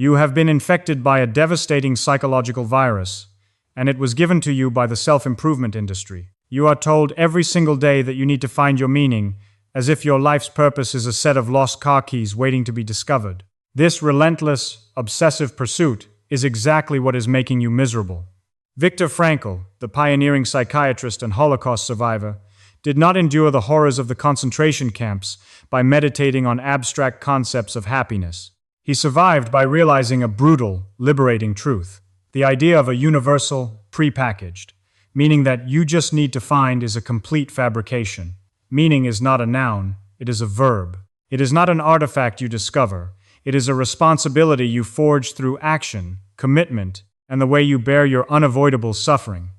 You have been infected by a devastating psychological virus, and it was given to you by the self-improvement industry. You are told every single day that you need to find your meaning, as if your life's purpose is a set of lost car keys waiting to be discovered. This relentless, obsessive pursuit is exactly what is making you miserable. Viktor Frankl, the pioneering psychiatrist and Holocaust survivor, did not endure the horrors of the concentration camps by meditating on abstract concepts of happiness. He survived by realizing a brutal, liberating truth, the idea of a universal, prepackaged, meaning that you just need to find is a complete fabrication. Meaning is not a noun, it is a verb. It is not an artifact you discover, it is a responsibility you forge through action, commitment, and the way you bear your unavoidable suffering.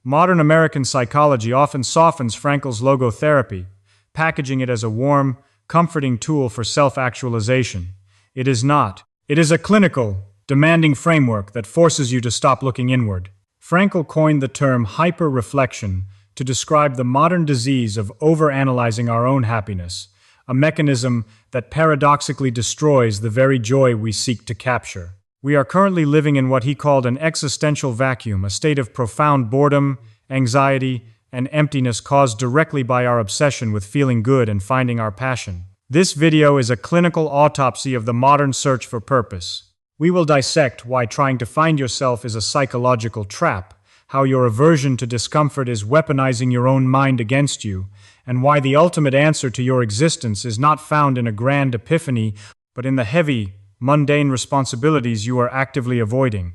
Modern American psychology often softens Frankl's logotherapy, packaging it as a warm, comforting tool for self-actualization. It is not. It is a clinical, demanding framework that forces you to stop looking inward. Frankl coined the term hyper-reflection to describe the modern disease of overanalyzing our own happiness, a mechanism that paradoxically destroys the very joy we seek to capture. We are currently living in what he called an existential vacuum, a state of profound boredom, anxiety, and emptiness caused directly by our obsession with feeling good and finding our passion. This video is a clinical autopsy of the modern search for purpose. We will dissect why trying to find yourself is a psychological trap, how your aversion to discomfort is weaponizing your own mind against you, and why the ultimate answer to your existence is not found in a grand epiphany, but in the heavy, mundane responsibilities you are actively avoiding.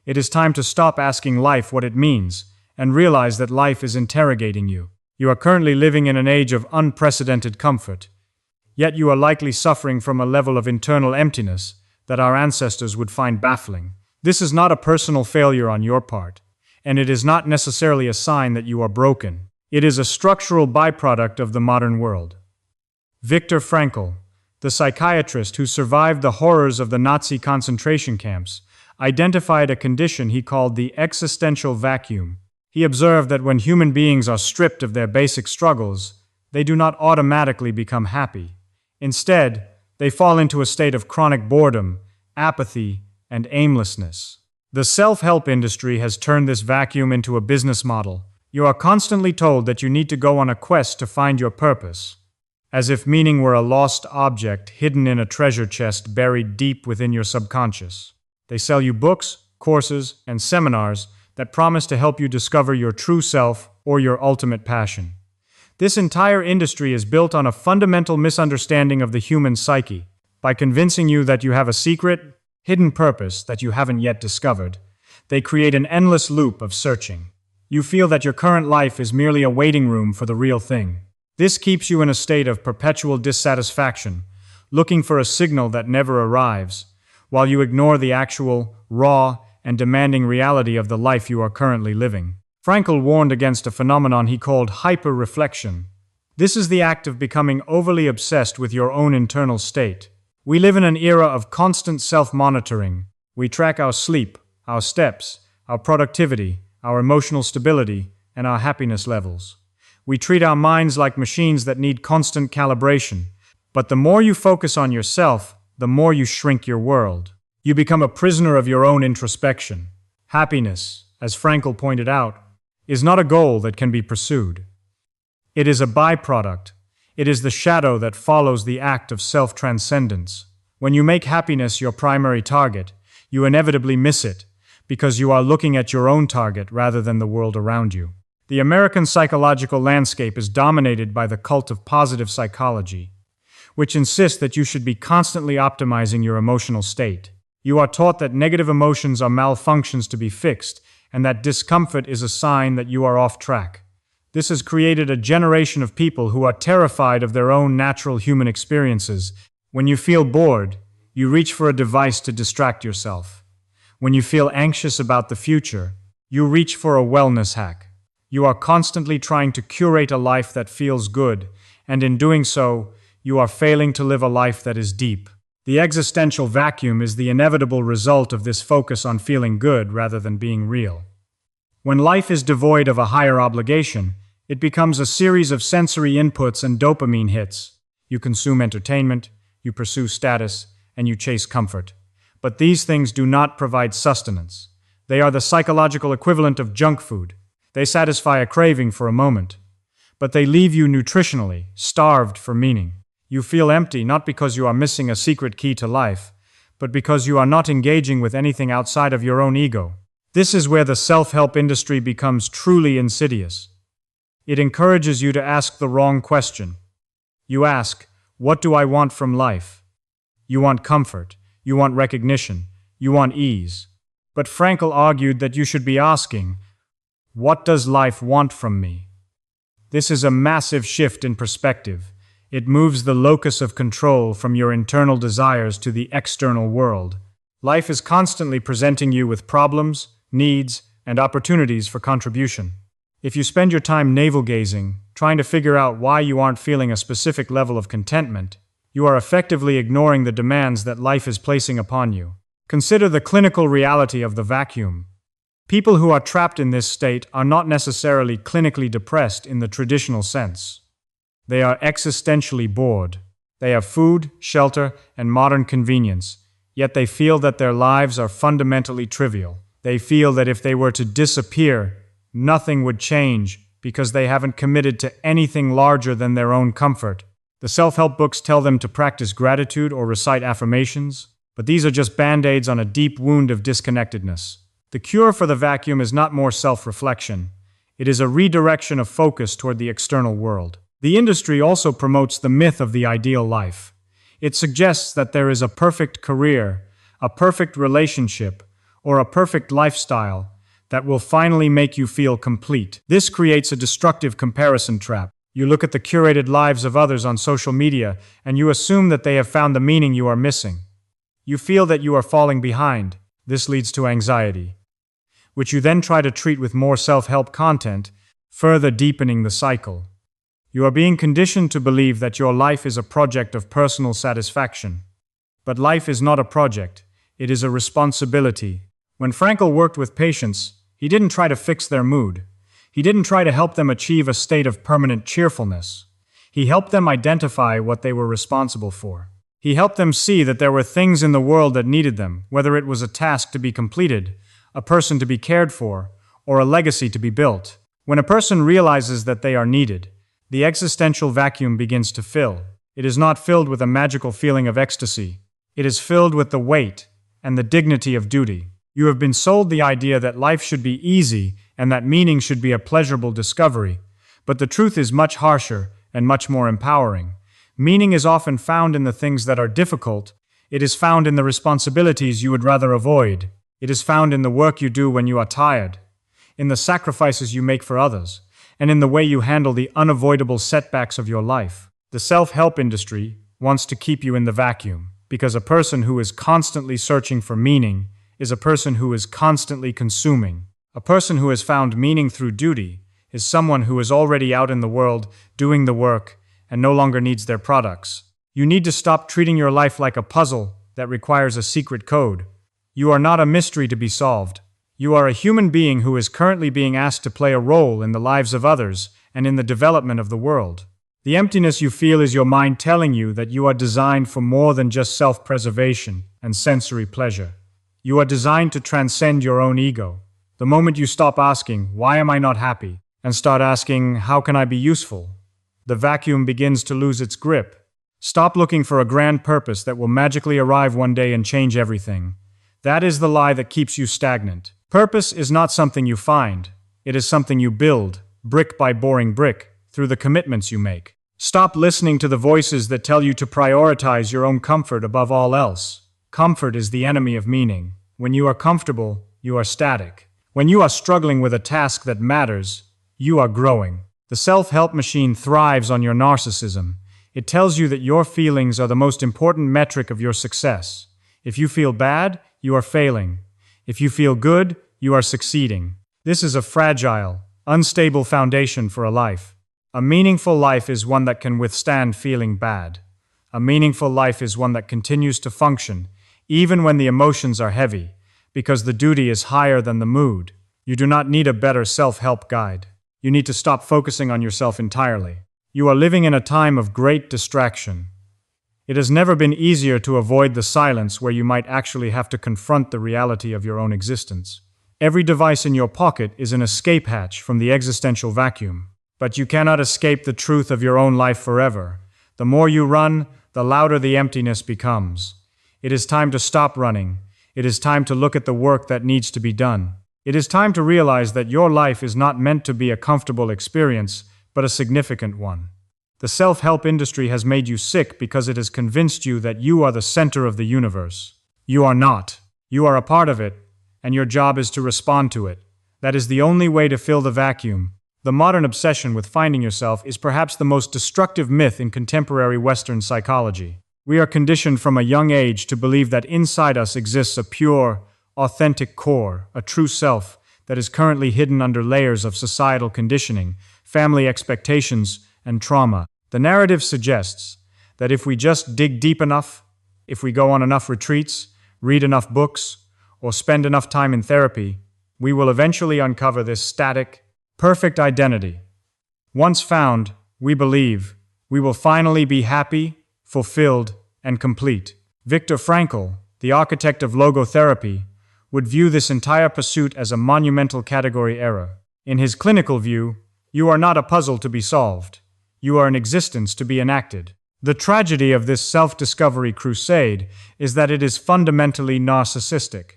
It is time to stop asking life what it means, and realize that life is interrogating you. You are currently living in an age of unprecedented comfort, yet you are likely suffering from a level of internal emptiness that our ancestors would find baffling. This is not a personal failure on your part, and it is not necessarily a sign that you are broken. It is a structural byproduct of the modern world. Viktor Frankl, the psychiatrist who survived the horrors of the Nazi concentration camps, identified a condition he called the existential vacuum. He observed that when human beings are stripped of their basic struggles, they do not automatically become happy. Instead, they fall into a state of chronic boredom, apathy, and aimlessness. The self-help industry has turned this vacuum into a business model. You are constantly told that you need to go on a quest to find your purpose, as if meaning were a lost object hidden in a treasure chest buried deep within your subconscious. They sell you books, courses, and seminars that promise to help you discover your true self or your ultimate passion. This entire industry is built on a fundamental misunderstanding of the human psyche. By convincing you that you have a secret, hidden purpose that you haven't yet discovered, they create an endless loop of searching. You feel that your current life is merely a waiting room for the real thing. This keeps you in a state of perpetual dissatisfaction, looking for a signal that never arrives, while you ignore the actual, raw, and demanding reality of the life you are currently living. Frankl warned against a phenomenon he called hyper-reflection. This is the act of becoming overly obsessed with your own internal state. We live in an era of constant self-monitoring. We track our sleep, our steps, our productivity, our emotional stability, and our happiness levels. We treat our minds like machines that need constant calibration. But the more you focus on yourself, the more you shrink your world. You become a prisoner of your own introspection. Happiness, as Frankl pointed out, is not a goal that can be pursued. It is a byproduct. It is the shadow that follows the act of self-transcendence. When you make happiness your primary target, you inevitably miss it, because you are looking at your own target rather than the world around you. The American psychological landscape is dominated by the cult of positive psychology, which insists that you should be constantly optimizing your emotional state. You are taught that negative emotions are malfunctions to be fixed, and that discomfort is a sign that you are off track. This has created a generation of people who are terrified of their own natural human experiences. When you feel bored, you reach for a device to distract yourself. When you feel anxious about the future, you reach for a wellness hack. You are constantly trying to curate a life that feels good, and in doing so, you are failing to live a life that is deep. The existential vacuum is the inevitable result of this focus on feeling good rather than being real. When life is devoid of a higher obligation, it becomes a series of sensory inputs and dopamine hits. You consume entertainment, you pursue status, and you chase comfort. But these things do not provide sustenance. They are the psychological equivalent of junk food. They satisfy a craving for a moment, but they leave you nutritionally starved for meaning. You feel empty not because you are missing a secret key to life, but because you are not engaging with anything outside of your own ego. This is where the self-help industry becomes truly insidious. It encourages you to ask the wrong question. You ask, what do I want from life? You want comfort. You want recognition. You want ease. But Frankl argued that you should be asking, what does life want from me? This is a massive shift in perspective. It moves the locus of control from your internal desires to the external world. Life is constantly presenting you with problems, needs, and opportunities for contribution. If you spend your time navel-gazing, trying to figure out why you aren't feeling a specific level of contentment, you are effectively ignoring the demands that life is placing upon you. Consider the clinical reality of the vacuum. People who are trapped in this state are not necessarily clinically depressed in the traditional sense. They are existentially bored. They have food, shelter, and modern convenience, yet they feel that their lives are fundamentally trivial. They feel that if they were to disappear, nothing would change because they haven't committed to anything larger than their own comfort. The self-help books tell them to practice gratitude or recite affirmations, but these are just band-aids on a deep wound of disconnectedness. The cure for the vacuum is not more self-reflection. It is a redirection of focus toward the external world. The industry also promotes the myth of the ideal life. It suggests that there is a perfect career, a perfect relationship, or a perfect lifestyle that will finally make you feel complete. This creates a destructive comparison trap. You look at the curated lives of others on social media and you assume that they have found the meaning you are missing. You feel that you are falling behind. This leads to anxiety, which you then try to treat with more self-help content, further deepening the cycle. You are being conditioned to believe that your life is a project of personal satisfaction. But life is not a project. It is a responsibility. When Frankl worked with patients, he didn't try to fix their mood. He didn't try to help them achieve a state of permanent cheerfulness. He helped them identify what they were responsible for. He helped them see that there were things in the world that needed them, whether it was a task to be completed, a person to be cared for, or a legacy to be built. When a person realizes that they are needed, the existential vacuum begins to fill. It is not filled with a magical feeling of ecstasy. It is filled with the weight and the dignity of duty. You have been sold the idea that life should be easy and that meaning should be a pleasurable discovery. But the truth is much harsher and much more empowering. Meaning is often found in the things that are difficult. It is found in the responsibilities you would rather avoid. It is found in the work you do when you are tired, in the sacrifices you make for others, and in the way you handle the unavoidable setbacks of your life. The self-help industry wants to keep you in the vacuum, because a person who is constantly searching for meaning is a person who is constantly consuming. A person who has found meaning through duty is someone who is already out in the world doing the work and no longer needs their products. You need to stop treating your life like a puzzle that requires a secret code. You are not a mystery to be solved. You are a human being who is currently being asked to play a role in the lives of others and in the development of the world. The emptiness you feel is your mind telling you that you are designed for more than just self-preservation and sensory pleasure. You are designed to transcend your own ego. The moment you stop asking, why am I not happy, and start asking, how can I be useful, the vacuum begins to lose its grip. Stop looking for a grand purpose that will magically arrive one day and change everything. That is the lie that keeps you stagnant. Purpose is not something you find. It is something you build, brick by boring brick, through the commitments you make. Stop listening to the voices that tell you to prioritize your own comfort above all else. Comfort is the enemy of meaning. When you are comfortable, you are static. When you are struggling with a task that matters, you are growing. The self-help machine thrives on your narcissism. It tells you that your feelings are the most important metric of your success. If you feel bad, you are failing. If you feel good, you are succeeding. This is a fragile, unstable foundation for a life. A meaningful life is one that can withstand feeling bad. A meaningful life is one that continues to function, even when the emotions are heavy, because the duty is higher than the mood. You do not need a better self-help guide. You need to stop focusing on yourself entirely. You are living in a time of great distraction. It has never been easier to avoid the silence where you might actually have to confront the reality of your own existence. Every device in your pocket is an escape hatch from the existential vacuum. But you cannot escape the truth of your own life forever. The more you run, the louder the emptiness becomes. It is time to stop running. It is time to look at the work that needs to be done. It is time to realize that your life is not meant to be a comfortable experience, but a significant one. The self-help industry has made you sick because it has convinced you that you are the center of the universe. You are not. You are a part of it, and your job is to respond to it. That is the only way to fill the vacuum. The modern obsession with finding yourself is perhaps the most destructive myth in contemporary Western psychology. We are conditioned from a young age to believe that inside us exists a pure, authentic core, a true self that is currently hidden under layers of societal conditioning, family expectations, and trauma. The narrative suggests that if we just dig deep enough, if we go on enough retreats, read enough books, or spend enough time in therapy, we will eventually uncover this static, perfect identity. Once found, we believe, we will finally be happy, fulfilled, and complete. Viktor Frankl, the architect of logotherapy, would view this entire pursuit as a monumental category error. In his clinical view, you are not a puzzle to be solved. You are an existence to be enacted. The tragedy of this self-discovery crusade is that it is fundamentally narcissistic.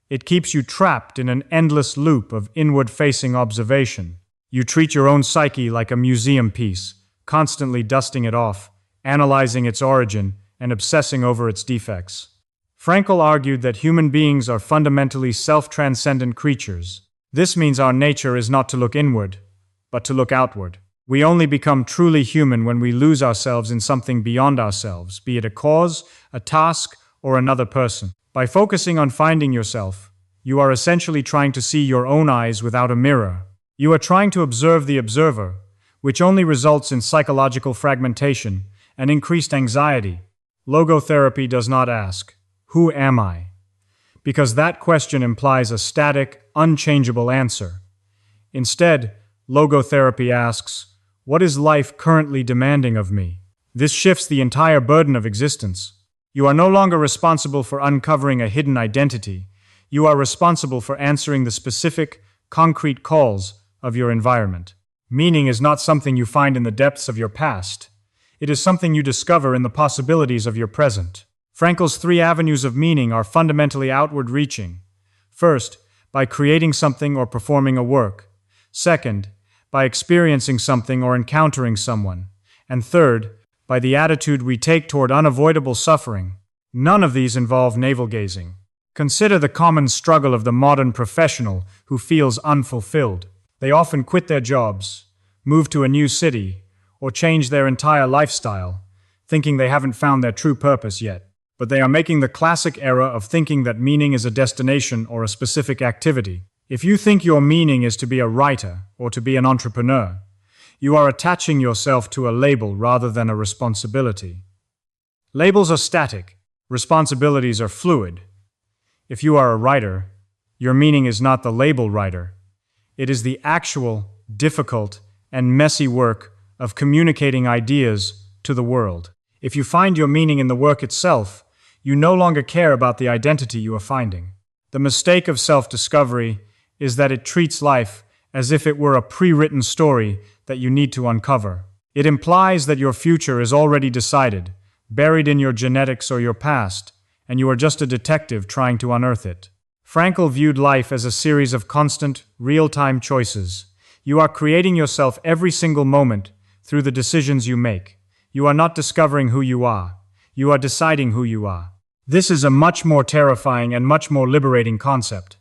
It keeps you trapped in an endless loop of inward-facing observation. You treat your own psyche like a museum piece, constantly dusting it off, analyzing its origin, and obsessing over its defects. Frankl argued that human beings are fundamentally self-transcendent creatures. This means our nature is not to look inward, but to look outward. We only become truly human when we lose ourselves in something beyond ourselves, be it a cause, a task, or another person. By focusing on finding yourself, you are essentially trying to see your own eyes without a mirror. You are trying to observe the observer, which only results in psychological fragmentation and increased anxiety. Logotherapy does not ask, "Who am I?" because that question implies a static, unchangeable answer. Instead, logotherapy asks, "What is life currently demanding of me?" This shifts the entire burden of existence. You are no longer responsible for uncovering a hidden identity. You are responsible for answering the specific, concrete calls of your environment. Meaning is not something you find in the depths of your past. It is something you discover in the possibilities of your present. Frankl's 3 avenues of meaning are fundamentally outward-reaching. First, by creating something or performing a work. Second, by experiencing something or encountering someone. And third, by the attitude we take toward unavoidable suffering. None of these involve navel-gazing. Consider the common struggle of the modern professional who feels unfulfilled. They often quit their jobs, move to a new city, or change their entire lifestyle, thinking they haven't found their true purpose yet. But they are making the classic error of thinking that meaning is a destination or a specific activity. If you think your meaning is to be a writer or to be an entrepreneur, you are attaching yourself to a label rather than a responsibility. Labels are static. Responsibilities are fluid. If you are a writer, your meaning is not the label writer. It is the actual, difficult, and messy work of communicating ideas to the world. If you find your meaning in the work itself, you no longer care about the identity you are finding. The mistake of self-discovery is that it treats life as if it were a pre-written story that you need to uncover. It implies that your future is already decided, buried in your genetics or your past, and you are just a detective trying to unearth it. Frankl viewed life as a series of constant, real-time choices. You are creating yourself every single moment through the decisions you make. You are not discovering who you are. You are deciding who you are. This is a much more terrifying and much more liberating concept.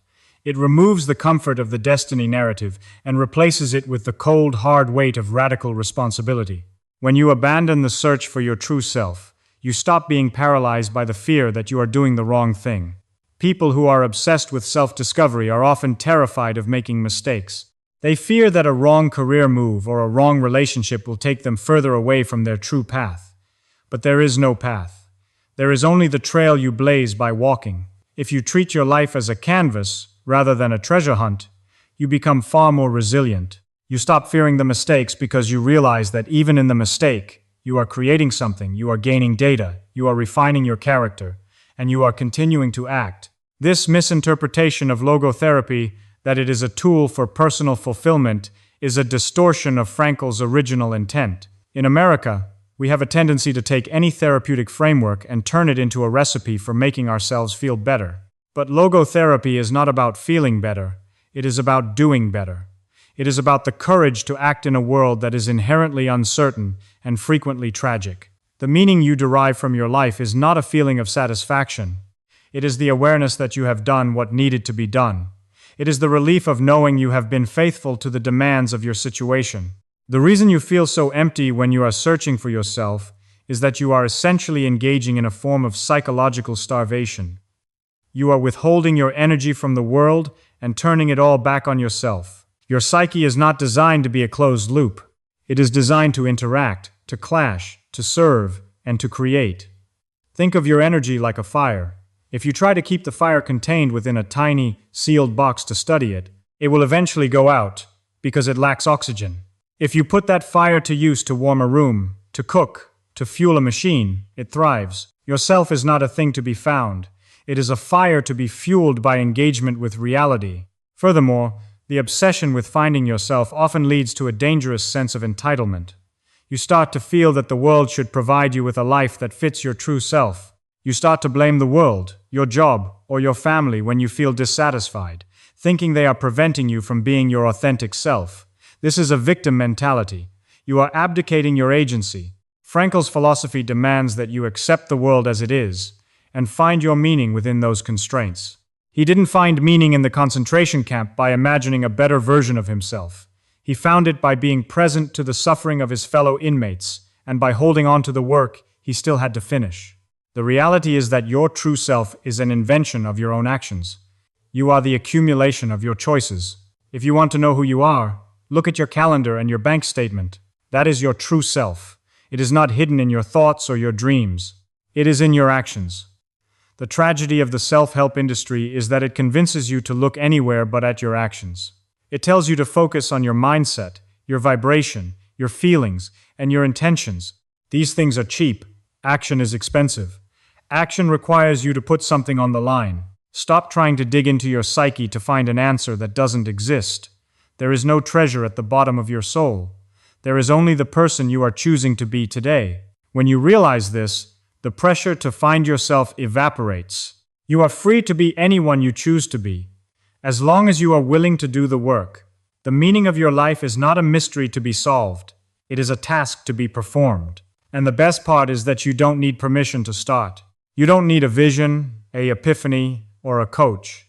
It removes the comfort of the destiny narrative and replaces it with the cold, hard weight of radical responsibility. When you abandon the search for your true self, you stop being paralyzed by the fear that you are doing the wrong thing. People who are obsessed with self-discovery are often terrified of making mistakes. They fear that a wrong career move or a wrong relationship will take them further away from their true path. But there is no path. There is only the trail you blaze by walking. If you treat your life as a canvas rather than a treasure hunt, you become far more resilient. You stop fearing the mistakes because you realize that even in the mistake, you are creating something, you are gaining data, you are refining your character, and you are continuing to act. This misinterpretation of logotherapy, that it is a tool for personal fulfillment, is a distortion of Frankl's original intent. In America, we have a tendency to take any therapeutic framework and turn it into a recipe for making ourselves feel better. But logotherapy is not about feeling better, it is about doing better. It is about the courage to act in a world that is inherently uncertain and frequently tragic. The meaning you derive from your life is not a feeling of satisfaction. It is the awareness that you have done what needed to be done. It is the relief of knowing you have been faithful to the demands of your situation. The reason you feel so empty when you are searching for yourself is that you are essentially engaging in a form of psychological starvation. You are withholding your energy from the world and turning it all back on yourself. Your psyche is not designed to be a closed loop. It is designed to interact, to clash, to serve, and to create. Think of your energy like a fire. If you try to keep the fire contained within a tiny, sealed box to study it, it will eventually go out because it lacks oxygen. If you put that fire to use to warm a room, to cook, to fuel a machine, it thrives. Yourself is not a thing to be found. It is a fire to be fueled by engagement with reality. Furthermore, the obsession with finding yourself often leads to a dangerous sense of entitlement. You start to feel that the world should provide you with a life that fits your true self. You start to blame the world, your job, or your family when you feel dissatisfied, thinking they are preventing you from being your authentic self. This is a victim mentality. You are abdicating your agency. Frankl's philosophy demands that you accept the world as it is and find your meaning within those constraints. He didn't find meaning in the concentration camp by imagining a better version of himself. He found it by being present to the suffering of his fellow inmates and by holding on to the work he still had to finish. The reality is that your true self is an invention of your own actions. You are the accumulation of your choices. If you want to know who you are, look at your calendar and your bank statement. That is your true self. It is not hidden in your thoughts or your dreams. It is in your actions. The tragedy of the self-help industry is that it convinces you to look anywhere but at your actions. It tells you to focus on your mindset, your vibration, your feelings, and your intentions. These things are cheap. Action is expensive. Action requires you to put something on the line. Stop trying to dig into your psyche to find an answer that doesn't exist. There is no treasure at the bottom of your soul. There is only the person you are choosing to be today. When you realize this, the pressure to find yourself evaporates. You are free to be anyone you choose to be, as long as you are willing to do the work. The meaning of your life is not a mystery to be solved. It is a task to be performed. And the best part is that you don't need permission to start. You don't need a vision, an epiphany, or a coach.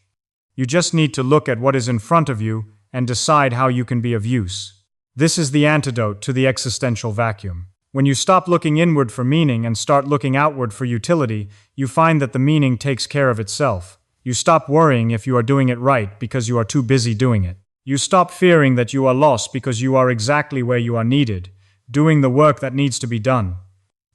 You just need to look at what is in front of you and decide how you can be of use. This is the antidote to the existential vacuum. When you stop looking inward for meaning and start looking outward for utility, you find that the meaning takes care of itself. You stop worrying if you are doing it right because you are too busy doing it. You stop fearing that you are lost because you are exactly where you are needed, doing the work that needs to be done.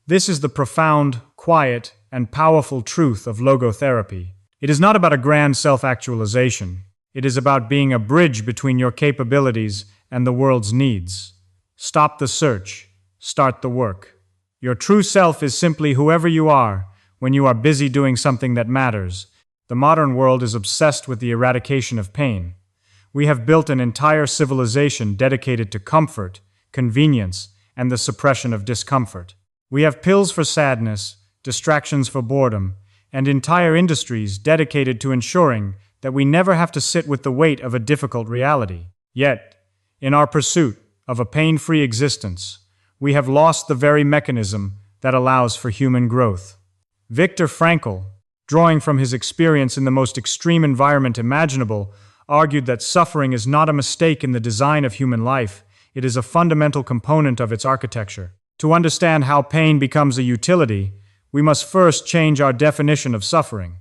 This is the profound, quiet, and powerful truth of logotherapy. It is not about a grand self-actualization. It is about being a bridge between your capabilities and the world's needs. Stop the search. Start the work. Your true self is simply whoever you are when you are busy doing something that matters. The modern world is obsessed with the eradication of pain. We have built an entire civilization dedicated to comfort, convenience, and the suppression of discomfort. We have pills for sadness, distractions for boredom, and entire industries dedicated to ensuring that we never have to sit with the weight of a difficult reality. Yet, in our pursuit of a pain-free existence, we have lost the very mechanism that allows for human growth. Viktor Frankl, drawing from his experience in the most extreme environment imaginable, argued that suffering is not a mistake in the design of human life, it is a fundamental component of its architecture. To understand how pain becomes a utility, we must first change our definition of suffering.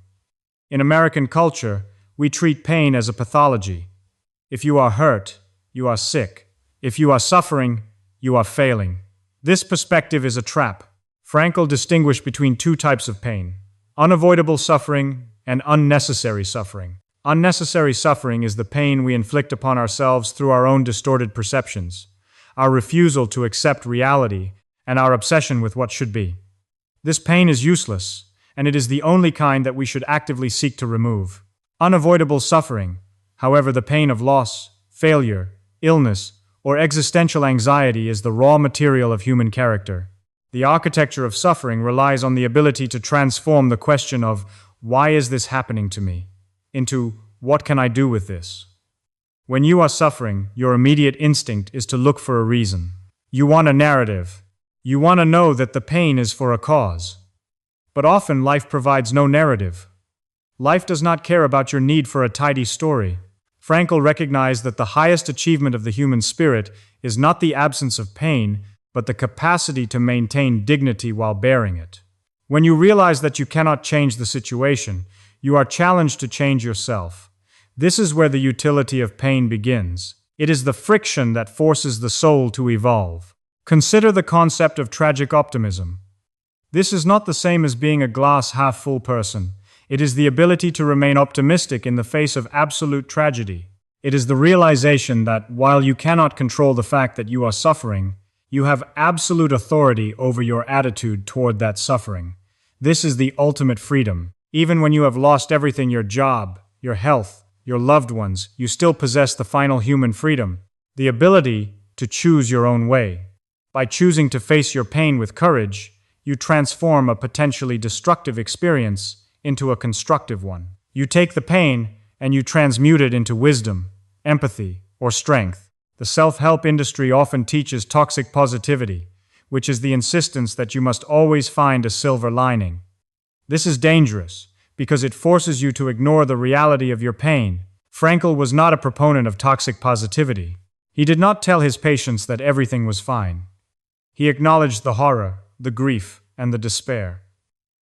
In American culture, we treat pain as a pathology. If you are hurt, you are sick. If you are suffering, you are failing. This perspective is a trap. Frankl distinguished between two types of pain: unavoidable suffering and unnecessary suffering. Unnecessary suffering is the pain we inflict upon ourselves through our own distorted perceptions, our refusal to accept reality, and our obsession with what should be. This pain is useless, and it is the only kind that we should actively seek to remove. Unavoidable suffering, however, the pain of loss, failure, illness, or existential anxiety is the raw material of human character. The architecture of suffering relies on the ability to transform the question of, "Why is this happening to me?" into, "What can I do with this?" When you are suffering, your immediate instinct is to look for a reason. You want a narrative. You want to know that the pain is for a cause. But often life provides no narrative. Life does not care about your need for a tidy story. Frankl recognized that the highest achievement of the human spirit is not the absence of pain, but the capacity to maintain dignity while bearing it. When you realize that you cannot change the situation, you are challenged to change yourself. This is where the utility of pain begins. It is the friction that forces the soul to evolve. Consider the concept of tragic optimism. This is not the same as being a glass half full person. It is the ability to remain optimistic in the face of absolute tragedy. It is the realization that while you cannot control the fact that you are suffering, you have absolute authority over your attitude toward that suffering. This is the ultimate freedom. Even when you have lost everything, your job, your health, your loved ones, you still possess the final human freedom, the ability to choose your own way. By choosing to face your pain with courage, you transform a potentially destructive experience into a constructive one. You take the pain and you transmute it into wisdom, empathy, or strength. The self-help industry often teaches toxic positivity, which is the insistence that you must always find a silver lining. This is dangerous, because it forces you to ignore the reality of your pain. Frankl was not a proponent of toxic positivity. He did not tell his patients that everything was fine. He acknowledged the horror, the grief, and the despair.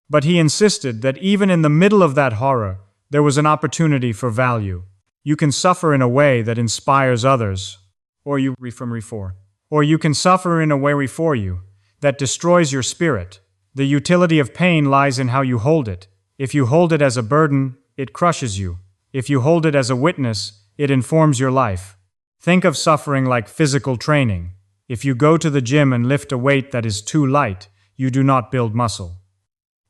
But he insisted that even in the middle of that horror, there was an opportunity for value. You can suffer in a way that inspires others, or you can suffer in a way for you that destroys your spirit. The utility of pain lies in how you hold it. If you hold it as a burden, it crushes you. If you hold it as a witness, it informs your life. Think of suffering like physical training. If you go to the gym and lift a weight that is too light, you do not build muscle.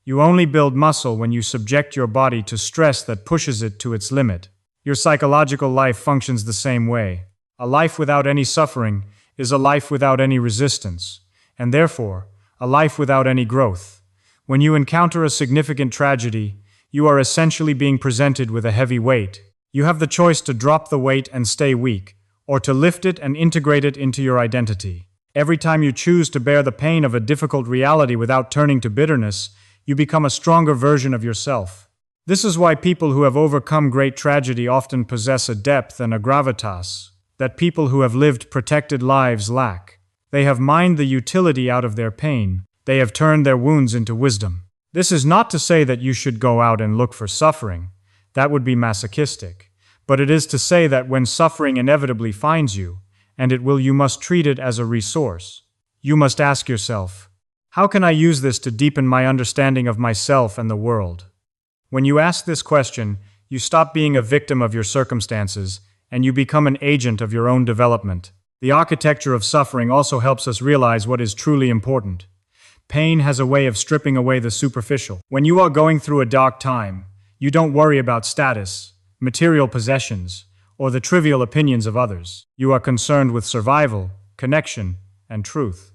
You only build muscle when you subject your body to stress that pushes it to its limit. Your psychological life functions the same way. A life without any suffering is a life without any resistance, and therefore, a life without any growth. When you encounter a significant tragedy, you are essentially being presented with a heavy weight. You have the choice to drop the weight and stay weak, or to lift it and integrate it into your identity. Every time you choose to bear the pain of a difficult reality without turning to bitterness, you become a stronger version of yourself. This is why people who have overcome great tragedy often possess a depth and a gravitas that people who have lived protected lives lack. They have mined the utility out of their pain. They have turned their wounds into wisdom. This is not to say that you should go out and look for suffering. That would be masochistic. But it is to say that when suffering inevitably finds you, and it will, you must treat it as a resource. You must ask yourself, how can I use this to deepen my understanding of myself and the world? When you ask this question, you stop being a victim of your circumstances, and you become an agent of your own development. The architecture of suffering also helps us realize what is truly important. Pain has a way of stripping away the superficial. When you are going through a dark time, you don't worry about status, material possessions, or the trivial opinions of others. You are concerned with survival, connection, and truth.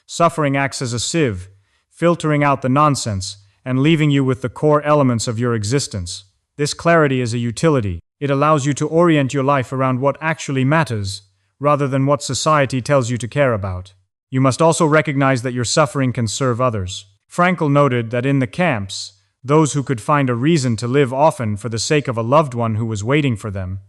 Suffering acts as a sieve, filtering out the nonsense and leaving you with the core elements of your existence. This clarity is a utility. It allows you to orient your life around what actually matters, rather than what society tells you to care about. You must also recognize that your suffering can serve others. Frankl noted that in the camps, those who could find a reason to live often for the sake of a loved one who was waiting for them,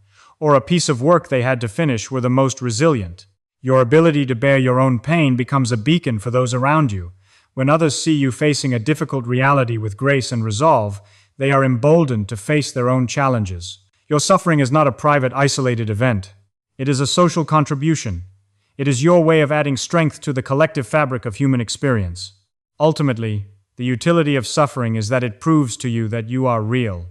or a piece of work they had to finish, were the most resilient. Your ability to bear your own pain becomes a beacon for those around you. When others see you facing a difficult reality with grace and resolve, they are emboldened to face their own challenges. Your suffering is not a private, isolated event. It is a social contribution. It is your way of adding strength to the collective fabric of human experience. Ultimately, the utility of suffering is that it proves to you that you are real.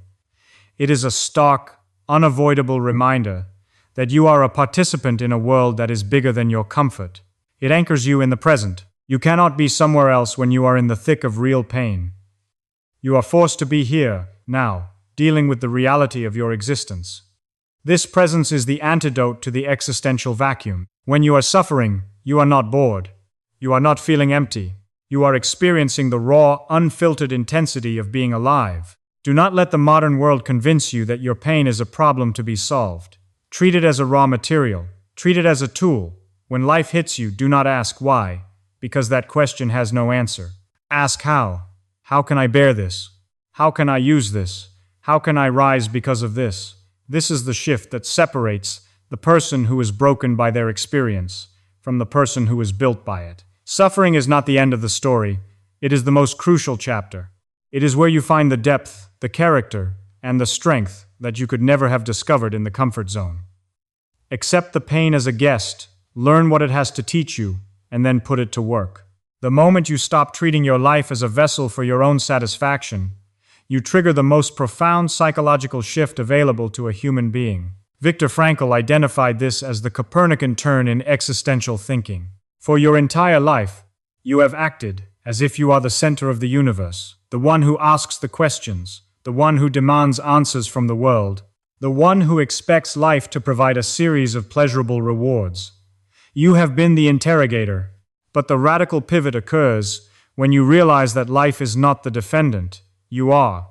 It is a stark, unavoidable reminder that you are a participant in a world that is bigger than your comfort. It anchors you in the present. You cannot be somewhere else when you are in the thick of real pain. You are forced to be here, now, dealing with the reality of your existence. This presence is the antidote to the existential vacuum. When you are suffering, you are not bored. You are not feeling empty. You are experiencing the raw, unfiltered intensity of being alive. Do not let the modern world convince you that your pain is a problem to be solved. Treat it as a raw material. Treat it as a tool. When life hits you, do not ask why, because that question has no answer. Ask how. How can I bear this? How can I use this? How can I rise because of this? This is the shift that separates the person who is broken by their experience from the person who is built by it. Suffering is not the end of the story. It is the most crucial chapter. It is where you find the depth, the character, and the strength that you could never have discovered in the comfort zone. Accept the pain as a guest, learn what it has to teach you, and then put it to work. The moment you stop treating your life as a vessel for your own satisfaction, you trigger the most profound psychological shift available to a human being. Viktor Frankl identified this as the Copernican turn in existential thinking. For your entire life, you have acted as if you are the center of the universe, the one who asks the questions, the one who demands answers from the world, the one who expects life to provide a series of pleasurable rewards. You have been the interrogator, but the radical pivot occurs when you realize that life is not the defendant. You are.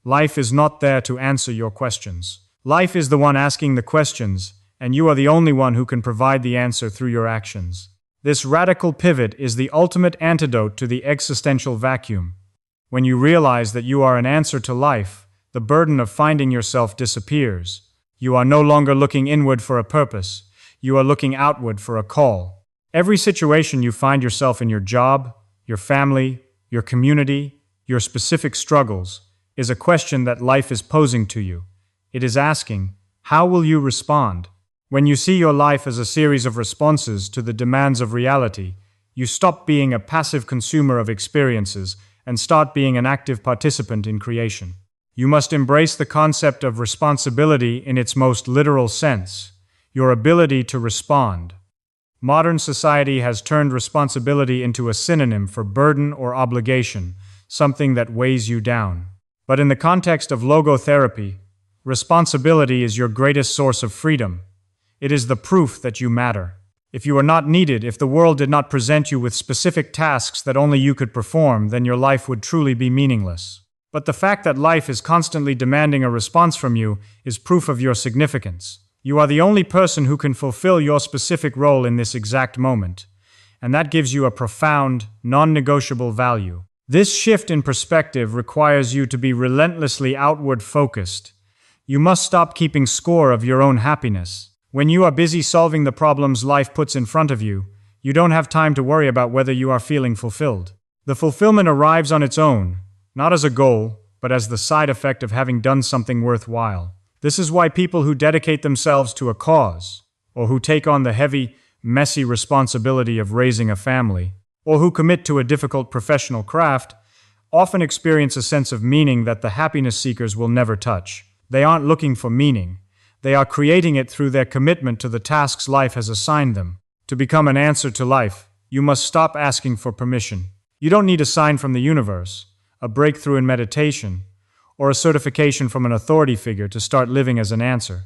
Life is not there to answer your questions. Life is the one asking the questions, and you are the only one who can provide the answer through your actions. This radical pivot is the ultimate antidote to the existential vacuum. When you realize that you are an answer to life, the burden of finding yourself disappears. You are no longer looking inward for a purpose. You are looking outward for a call. Every situation you find yourself in, your job, your family, your community, your specific struggles, is a question that life is posing to you. It is asking, how will you respond? When you see your life as a series of responses to the demands of reality, you stop being a passive consumer of experiences and start being an active participant in creation. You must embrace the concept of responsibility in its most literal sense, your ability to respond. Modern society has turned responsibility into a synonym for burden or obligation, something that weighs you down. But in the context of logotherapy, responsibility is your greatest source of freedom. It is the proof that you matter. If you are not needed, if the world did not present you with specific tasks that only you could perform, then your life would truly be meaningless. But the fact that life is constantly demanding a response from you is proof of your significance. You are the only person who can fulfill your specific role in this exact moment, and that gives you a profound, non-negotiable value. This shift in perspective requires you to be relentlessly outward-focused. You must stop keeping score of your own happiness. When you are busy solving the problems life puts in front of you, you don't have time to worry about whether you are feeling fulfilled. The fulfillment arrives on its own, not as a goal, but as the side effect of having done something worthwhile. This is why people who dedicate themselves to a cause, or who take on the heavy, messy responsibility of raising a family, or who commit to a difficult professional craft, often experience a sense of meaning that the happiness seekers will never touch. They aren't looking for meaning. They are creating it through their commitment to the tasks life has assigned them. To become an answer to life, you must stop asking for permission. You don't need a sign from the universe, a breakthrough in meditation, or a certification from an authority figure to start living as an answer.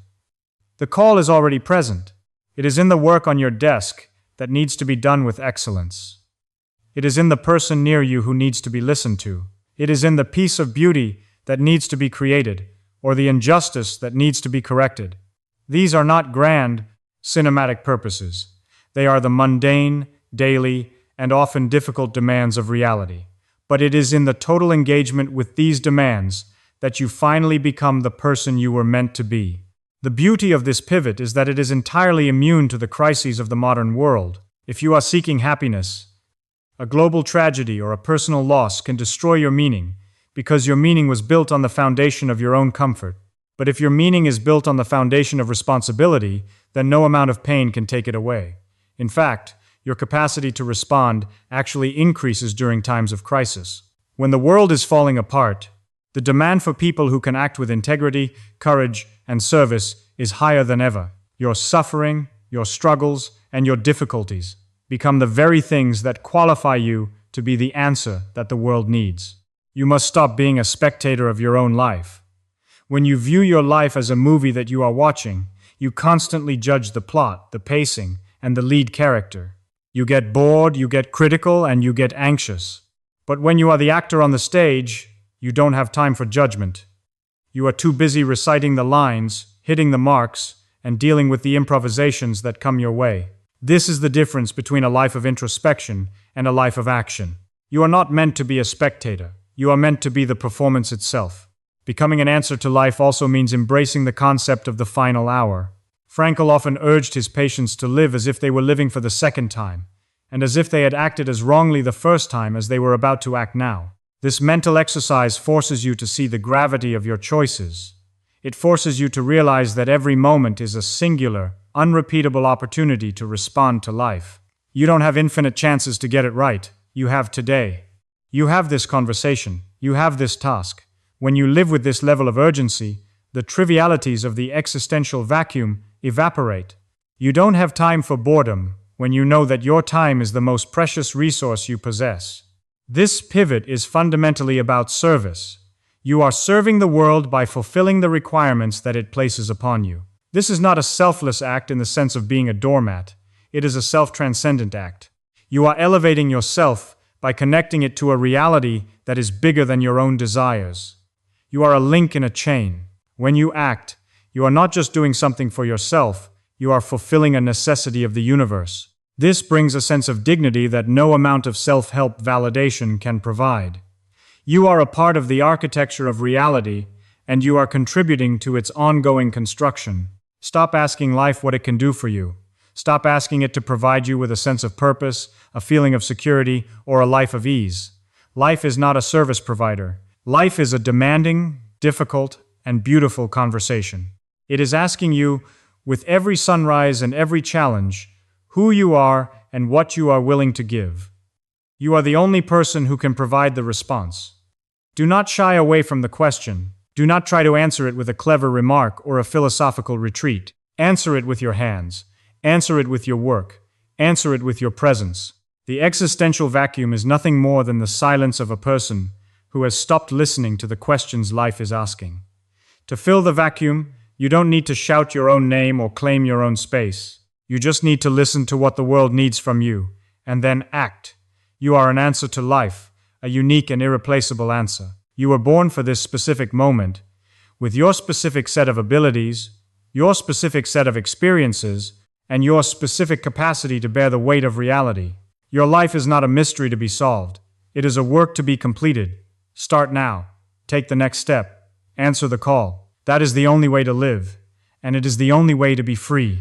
The call is already present. It is in the work on your desk that needs to be done with excellence. It is in the person near you who needs to be listened to. It is in the piece of beauty that needs to be created, or the injustice that needs to be corrected. These are not grand, cinematic purposes. They are the mundane, daily, and often difficult demands of reality. But it is in the total engagement with these demands that you finally become the person you were meant to be. The beauty of this pivot is that it is entirely immune to the crises of the modern world. If you are seeking happiness, a global tragedy or a personal loss can destroy your meaning, because your meaning was built on the foundation of your own comfort. But if your meaning is built on the foundation of responsibility, then no amount of pain can take it away. In fact, your capacity to respond actually increases during times of crisis. When the world is falling apart, the demand for people who can act with integrity, courage, and service is higher than ever. Your suffering, your struggles, and your difficulties, become the very things that qualify you to be the answer that the world needs. You must stop being a spectator of your own life. When you view your life as a movie that you are watching, you constantly judge the plot, the pacing, and the lead character. You get bored, you get critical, and you get anxious. But when you are the actor on the stage, you don't have time for judgment. You are too busy reciting the lines, hitting the marks, and dealing with the improvisations that come your way. This is the difference between a life of introspection and a life of action. You are not meant to be a spectator. You are meant to be the performance itself. Becoming an answer to life also means embracing the concept of the final hour. Frankl often urged his patients to live as if they were living for the second time, and as if they had acted as wrongly the first time as they were about to act now. This mental exercise forces you to see the gravity of your choices. It forces you to realize that every moment is a singular, unrepeatable opportunity to respond to life. You don't have infinite chances to get it right. You have today. You have this conversation. You have this task. When you live with this level of urgency, the trivialities of the existential vacuum evaporate. You don't have time for boredom when you know that your time is the most precious resource you possess. This pivot is fundamentally about service. You are serving the world by fulfilling the requirements that it places upon you. This is not a selfless act in the sense of being a doormat. It is a self-transcendent act. You are elevating yourself by connecting it to a reality that is bigger than your own desires. You are a link in a chain. When you act, you are not just doing something for yourself, you are fulfilling a necessity of the universe. This brings a sense of dignity that no amount of self-help validation can provide. You are a part of the architecture of reality, and you are contributing to its ongoing construction. Stop asking life what it can do for you. Stop asking it to provide you with a sense of purpose, a feeling of security, or a life of ease. Life is not a service provider. Life is a demanding, difficult, and beautiful conversation. It is asking you, with every sunrise and every challenge, who you are and what you are willing to give. You are the only person who can provide the response. Do not shy away from the question. Do not try to answer it with a clever remark or a philosophical retreat. Answer it with your hands. Answer it with your work. Answer it with your presence. The existential vacuum is nothing more than the silence of a person who has stopped listening to the questions life is asking. To fill the vacuum, you don't need to shout your own name or claim your own space. You just need to listen to what the world needs from you, and then act. You are an answer to life, a unique and irreplaceable answer. You were born for this specific moment, with your specific set of abilities, your specific set of experiences, and your specific capacity to bear the weight of reality. Your life is not a mystery to be solved. It is a work to be completed. Start now. Take the next step. Answer the call. That is the only way to live, and it is the only way to be free.